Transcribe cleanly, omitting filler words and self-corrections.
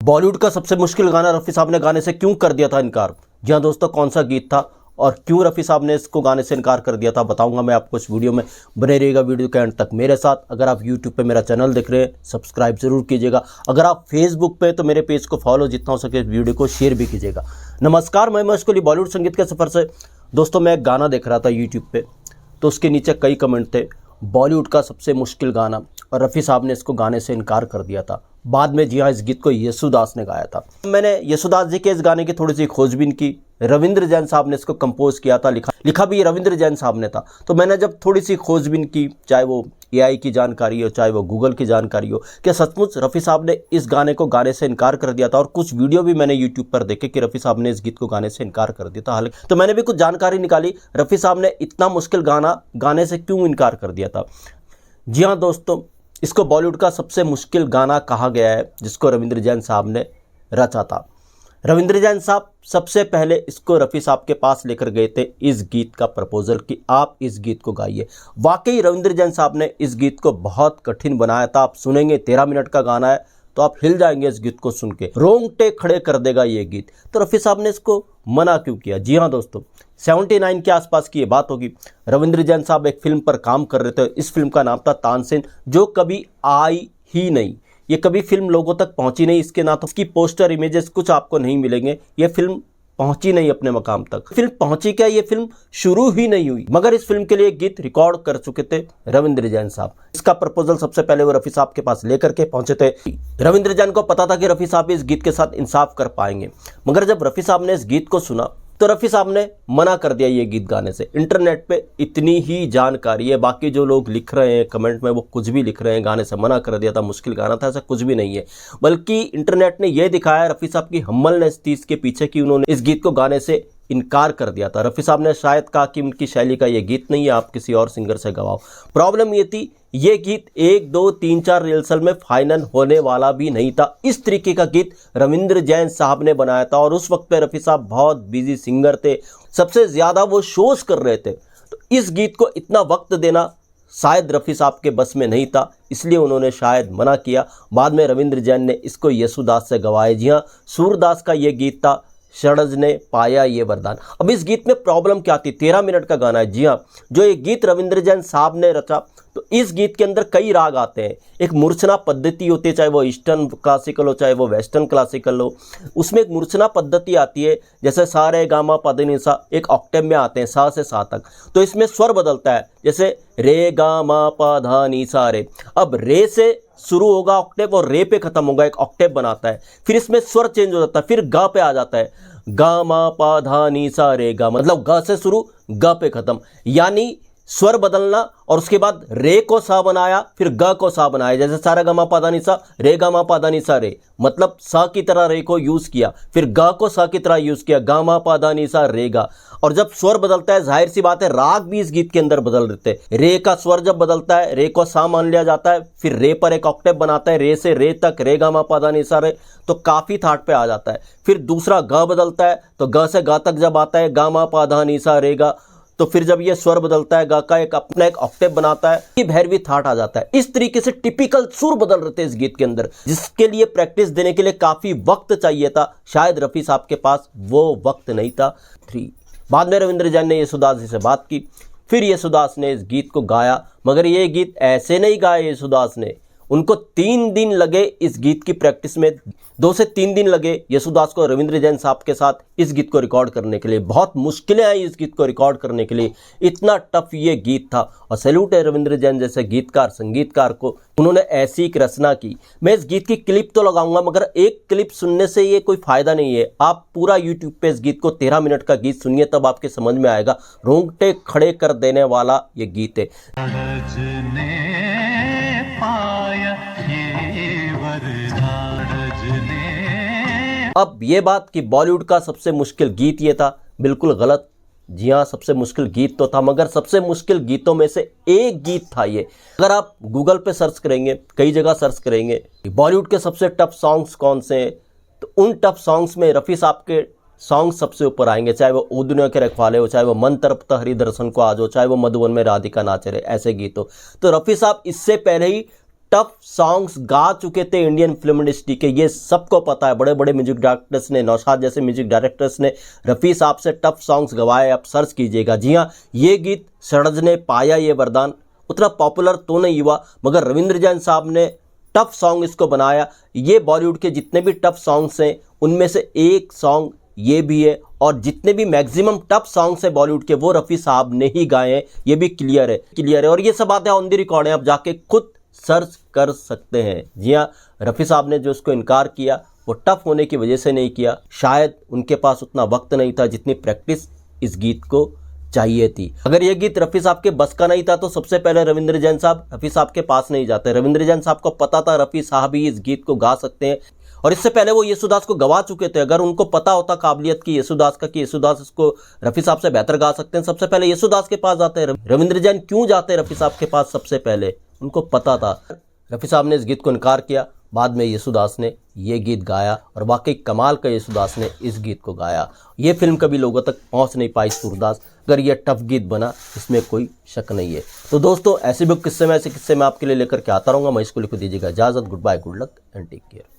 बॉलीवुड का सबसे मुश्किल गाना रफ़ी साहब ने गाने से क्यों कर दिया था इनकार। जी हाँ दोस्तों, कौन सा गीत था और क्यों रफ़ी साहब ने इसको गाने से इनकार कर दिया था बताऊंगा मैं आपको इस वीडियो में। बने रहिएगा वीडियो के एंड तक मेरे साथ। अगर आप यूट्यूब पे मेरा चैनल देख रहे हैं सब्सक्राइब जरूर कीजिएगा। अगर आप फेसबुक पे तो मेरे पेज को फॉलो, जितना हो सके वीडियो को शेयर भी कीजिएगा। नमस्कार, मैं महेश कोहली बॉलीवुड संगीत के सफ़र से। दोस्तों, मैं एक गाना देख रहा था यूट्यूब पे, तो उसके नीचे कई कमेंट थे बॉलीवुड का सबसे मुश्किल गाना, और रफ़ी साहब ने इसको गाने से इनकार कर दिया था। बाद में जी हाँ, इस गीत को येसुदास ने गाया था। मैंने येसुदास जी के इस गाने की थोड़ी सी खोजबीन की। रविंद्र जैन साहब ने इसको कंपोज किया था, लिखा भी रविंद्र जैन साहब ने था। तो मैंने जब थोड़ी सी खोजबीन की, चाहे वो एआई की जानकारी हो, चाहे वो गूगल की जानकारी हो, कि सचमुच रफ़ी साहब ने इस गाने को गाने से इनकार कर दिया था। और कुछ वीडियो भी मैंने यूट्यूब पर देखे कि रफ़ी साहब ने इस गीत को गाने से इनकार कर दिया था। हालांकि तो मैंने भी कुछ जानकारी निकाली, रफ़ी साहब ने इतना मुश्किल गाना गाने से क्यों इनकार कर दिया था। जी हाँ दोस्तों, इसको बॉलीवुड का सबसे मुश्किल गाना कहा गया है, जिसको रविंद्र जैन साहब ने रचा था। रविंद्र जैन साहब सबसे पहले इसको रफ़ी साहब के पास लेकर गए थे, इस गीत का प्रपोजल कि आप इस गीत को गाइए। वाकई रविंद्र जैन साहब ने इस गीत को बहुत कठिन बनाया था। आप सुनेंगे, 13 मिनट का गाना है, तो आप हिल जाएंगे इस गीत को सुन के, रोंगटे खड़े कर देगा ये गीत। तो रफ़ी साहब ने इसको मना क्यों किया। जी हाँ दोस्तों, 79 के आसपास की ये बात होगी। रविंद्र जैन साहब एक फिल्म पर काम कर रहे थे। इस फिल्म का नाम था तानसेन, जो कभी आई ही नहीं। ये कभी फिल्म लोगों तक पहुंची नहीं। इसके ना तो इसकी पोस्टर इमेजेस कुछ आपको नहीं मिलेंगे। ये फिल्म पहुंची नहीं अपने मकाम तक। फिल्म पहुंची क्या, ये फिल्म शुरू ही नहीं हुई। मगर इस फिल्म के लिए गीत रिकॉर्ड कर चुके थे रविंद्र जैन साहब। इसका प्रपोजल सबसे पहले वो रफ़ी साहब के पास लेकर के पहुंचे थे। रविंद्र जैन को पता था कि रफ़ी साहब इस गीत के साथ इंसाफ कर पाएंगे। मगर जब रफ़ी साहब ने इस गीत को सुना तो रफ़ी साहब ने मना कर दिया ये गीत गाने से। इंटरनेट पे इतनी ही जानकारी है, बाकी जो लोग लिख रहे हैं कमेंट में वो कुछ भी लिख रहे हैं, गाने से मना कर दिया था, मुश्किल गाना था, ऐसा कुछ भी नहीं है। बल्कि इंटरनेट ने यह दिखाया रफ़ी साहब की हम्बलनेस थी इसके पीछे, कि उन्होंने इस गीत को गाने से इनकार कर दिया था। रफ़ी साहब ने शायद कहा कि उनकी शैली का ये गीत नहीं है, आप किसी और सिंगर से गवाओ। प्रॉब्लम ये थी, ये गीत 1 2 3 4 रिहर्सल में फाइनल होने वाला भी नहीं था। इस तरीके का गीत रविंद्र जैन साहब ने बनाया था, और उस वक्त पे रफ़ी साहब बहुत बिजी सिंगर थे, सबसे ज़्यादा वो शोज कर रहे थे। तो इस गीत को इतना वक्त देना शायद रफ़ी साहब के बस में नहीं था, इसलिए उन्होंने शायद मना किया। बाद में रविंद्र जैन ने इसको येसुदास से गवाया। जी हाँ, सूरदास का ये गीत था, षडज ने पाया ये वरदान। अब इस गीत में प्रॉब्लम क्या थी, 13 मिनट का गाना है। जी हाँ, जो ये गीत रविंद्र जैन साहब ने रचा, तो इस गीत के अंदर कई राग आते हैं। एक मूर्छना पद्धति होती है, चाहे वो ईस्टर्न क्लासिकल हो, चाहे वो वेस्टर्न क्लासिकल हो, उसमें एक मूर्छना पद्धति आती है। जैसे सा रे गा मा पा धा नी सा, एक ऑक्टेव में आते हैं, सा से सा तक। तो इसमें स्वर बदलता है, जैसे रे गा मा पा धा नी सा रे। अब रे से शुरू होगा ऑक्टेव और रे पे खत्म होगा, एक ऑक्टेव बनाता है। फिर इसमें स्वर चेंज हो जाता है, फिर गा पे आ जाता है, गा मा पा धा नी सा रे गा, मतलब गा से शुरू गा पे खत्म। यानी स्वर बदलना, और उसके बाद रे को सा बनाया, फिर ग को सा बनाया। जैसे सारा गा मा पा धा नी सा, रे गा मा पा धा नी सा रे, मतलब सा की तरह रे को यूज किया, फिर ग को सा की तरह यूज किया, गा मा पा धा नी सा रे गा। और जब स्वर बदलता है, जाहिर सी बात है राग भी इस गीत के अंदर बदल देते हैं। रे का स्वर जब बदलता है, रे को सा मान लिया जाता है, फिर रे पर एक ऑक्टेव बनाता है, रे से रे तक, रे गा मा पा धा नी सा रे, तो काफी थाट पे आ जाता है। फिर दूसरा ग बदलता है, तो ग से गा तक जब आता है, गा मा पा धा नी सा रे गा, तो फिर जब ये स्वर बदलता है, गा का एक अपना एक ऑक्टेव बनाता है, ये भैरवी थाट आ जाता है। इस तरीके से टिपिकल सुर बदल रहे थे इस गीत के अंदर, जिसके लिए प्रैक्टिस देने के लिए काफी वक्त चाहिए था। शायद रफ़ी साहब के पास वो वक्त नहीं था। 3 बाद में रविंद्र जैन ने येसुदास जी से बात की, फिर येसुदास ने इस गीत को गाया। मगर ये गीत ऐसे नहीं गाया येसुदास ने, उनको 3 दिन लगे इस गीत की प्रैक्टिस में। 2 से 3 दिन लगे येसुदास को रविंद्र जैन साहब के साथ इस गीत को रिकॉर्ड करने के लिए। बहुत मुश्किलें आई इस गीत को रिकॉर्ड करने के लिए, इतना टफ ये गीत था। और सैल्यूट है रविंद्र जैन जैसे गीतकार, संगीतकार को, उन्होंने ऐसी एक रचना की। मैं इस गीत की क्लिप तो लगाऊंगा, मगर एक क्लिप सुनने से ये कोई फायदा नहीं है। आप पूरा यूट्यूब पे इस गीत को 13 मिनट का गीत सुनिए, तब आपके समझ में आएगा। रोंगटे खड़े कर देने वाला ये गीत है। अब ये बात कि बॉलीवुड का सबसे मुश्किल गीत ये था, बिल्कुल गलत। जी हाँ, सबसे मुश्किल गीत तो था, मगर सबसे मुश्किल गीतों में से एक गीत था ये। अगर आप गूगल पे सर्च करेंगे, कई जगह सर्च करेंगे बॉलीवुड के सबसे टफ सॉन्ग्स कौन से हैं, तो उन टफ सॉन्ग्स में रफ़ी साहब के सॉन्ग सबसे ऊपर आएंगे। चाहे वो ओ दुनिया के रखवाले हो, चाहे वो मन तरपता हरि दर्शन को आज हो, चाहे वो मधुबन में राधिका नाच रहे, ऐसे गीत हो। तो रफ़ी साहब इससे पहले ही टफ सॉन्ग्स गा चुके थे इंडियन फिल्म इंडस्ट्री के, ये सबको पता है। बड़े बड़े म्यूजिक डायरेक्टर्स ने, नौशाद जैसे म्यूजिक डायरेक्टर्स ने रफ़ी साहब से टफ सॉन्ग्स गवाए, आप सर्च कीजिएगा। जी हाँ, ये गीत सड़ज ने पाया ये वरदान उतना पॉपुलर तो नहीं हुआ, मगर रविंद्र जैन साहब ने टफ सॉन्ग इसको बनाया। ये बॉलीवुड के जितने भी टफ सॉन्ग्स हैं उनमें से एक सॉन्ग ये भी है, और जितने भी मैक्सिमम टफ सॉन्ग्स हैं बॉलीवुड के वो रफ़ी साहब ने ही गाए हैं, ये भी क्लियर है। और ये सब बातें ऑन द रिकॉर्ड हैं, आप जाके खुद सर्च कर सकते हैं। जी हाँ, रफ़ी साहब ने जो उसको इनकार किया वो टफ होने की वजह से नहीं किया, शायद उनके पास उतना वक्त नहीं था जितनी प्रैक्टिस इस गीत को चाहिए थी। अगर ये गीत रफ़ी साहब के बस का नहीं था तो सबसे पहले रविंद्र जैन साहब रफ़ी साहब के पास नहीं जाते। रविंद्र जैन साहब को पता था रफ़ी साहब ही इस गीत को गा सकते हैं, और इससे पहले वो येसुदास को गवा चुके थे। अगर उनको पता होता काबिलियत की येसुदास का कि येसुदास इसको रफ़ी साहब से बेहतर गा सकते हैं, सबसे पहले येसुदास के पास जाते हैं। रविंद्र जैन क्यों जाते रफ़ी साहब के पास? सबसे पहले उनको पता था। रफ़ी साहब ने इस गीत को इनकार किया, बाद में येसुदास ने ये गीत गाया, और वाकई कमाल का येसुदास ने इस गीत को गाया। ये फिल्म कभी लोगों तक पहुंच नहीं पाई सूरदास, अगर ये टफ गीत बना इसमें कोई शक नहीं है। तो दोस्तों, ऐसे भी किस्से में आपके लिए लेकर के आता रहूँगा मैं। इसको लिख दीजिएगा इजाज़त। Goodbye, good luck and take care.